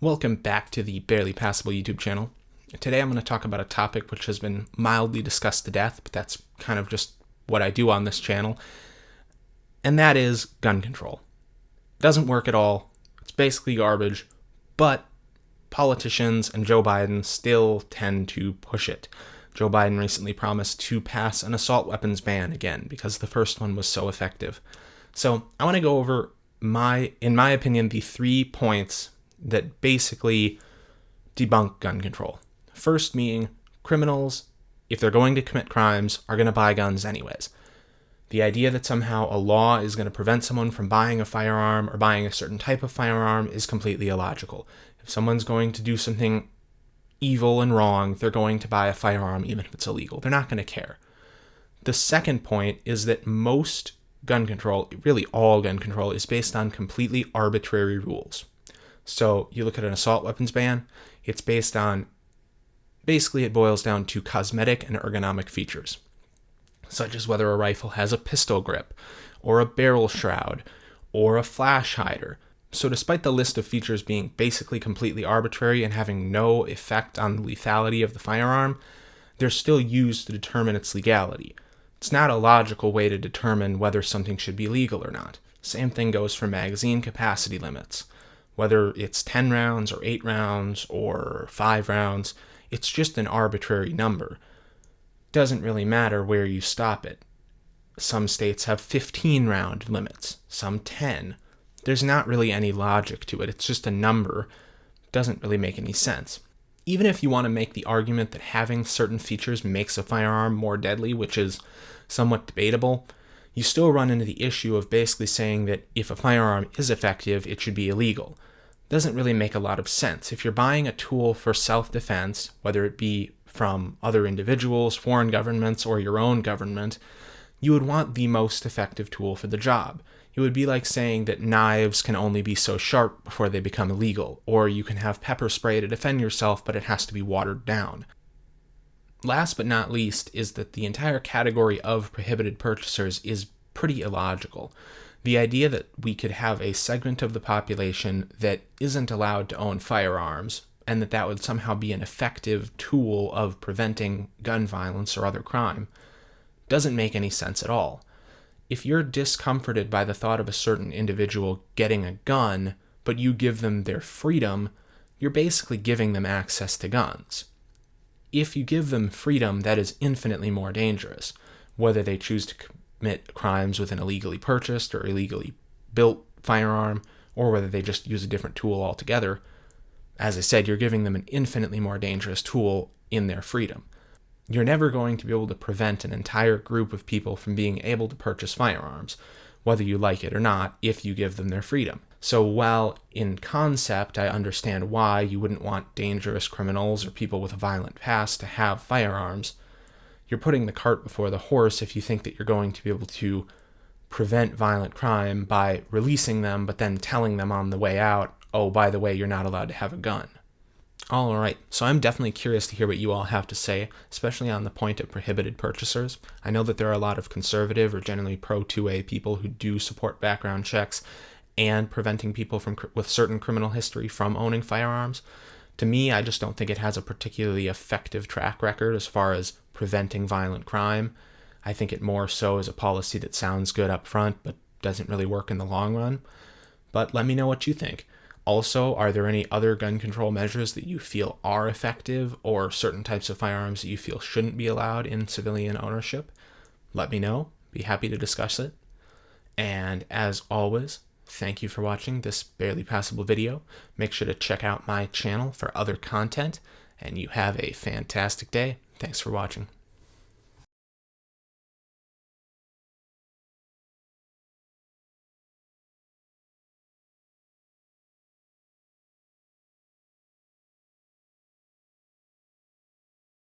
Welcome back to the Barely Passable YouTube channel. Today I'm going to talk about a topic which has been mildly discussed to death, but that's kind of just what I do on this channel, and that is gun control. It doesn't work at all. It's basically garbage, but politicians and Joe Biden still tend to push it. Joe Biden recently promised to pass an assault weapons ban again because the first one was so effective. So I want to go over in my opinion, the 3 points that basically debunk gun control. First being criminals, if they're going to commit crimes, are going to buy guns anyways. The idea that somehow a law is going to prevent someone from buying a firearm or buying a certain type of firearm is completely illogical. If someone's going to do something evil and wrong, they're going to buy a firearm even if it's illegal. They're not going to care. The second point is that most gun control, really all gun control, is based on completely arbitrary rules. So you look at an assault weapons ban, it's based on, basically it boils down to cosmetic and ergonomic features, such as whether a rifle has a pistol grip, or a barrel shroud, or a flash hider. So despite the list of features being basically completely arbitrary and having no effect on the lethality of the firearm, they're still used to determine its legality. It's not a logical way to determine whether something should be legal or not. Same thing goes for magazine capacity limits. Whether it's 10 rounds or 8 rounds or 5 rounds, it's just an arbitrary number. Doesn't really matter where you stop it. Some states have 15 round limits, some 10. There's not really any logic to it. It's just a number. Doesn't really make any sense. Even if you want to make the argument that having certain features makes a firearm more deadly, which is somewhat debatable, you still run into the issue of basically saying that if a firearm is effective, it should be illegal. Doesn't really make a lot of sense. If you're buying a tool for self-defense, whether it be from other individuals, foreign governments, or your own government, you would want the most effective tool for the job. It would be like saying that knives can only be so sharp before they become illegal, or you can have pepper spray to defend yourself, but it has to be watered down. Last but not least is that the entire category of prohibited purchasers is pretty illogical. The idea that we could have a segment of the population that isn't allowed to own firearms, and that would somehow be an effective tool of preventing gun violence or other crime, doesn't make any sense at all. If you're discomforted by the thought of a certain individual getting a gun, but you give them their freedom, you're basically giving them access to guns. If you give them freedom, that is infinitely more dangerous, whether they choose to commit crimes with an illegally purchased or illegally built firearm, or whether they just use a different tool altogether. As I said, you're giving them an infinitely more dangerous tool in their freedom. You're never going to be able to prevent an entire group of people from being able to purchase firearms, whether you like it or not, if you give them their freedom. So while in concept I understand why you wouldn't want dangerous criminals or people with a violent past to have firearms, you're putting the cart before the horse if you think that you're going to be able to prevent violent crime by releasing them, but then telling them on the way out, oh, by the way, you're not allowed to have a gun. All right, so I'm definitely curious to hear what you all have to say, especially on the point of prohibited purchasers. I know that there are a lot of conservative or generally pro-2A people who do support background checks and preventing people with certain criminal history from owning firearms. To me, I just don't think it has a particularly effective track record as far as preventing violent crime. I think it more so is a policy that sounds good up front but doesn't really work in the long run. But let me know what you think. Also, are there any other gun control measures that you feel are effective, or certain types of firearms that you feel shouldn't be allowed in civilian ownership? Let me know. Be happy to discuss it. And as always, thank you for watching this barely passable video. Make sure to check out my channel for other content, and you have a fantastic day. Thanks for watching.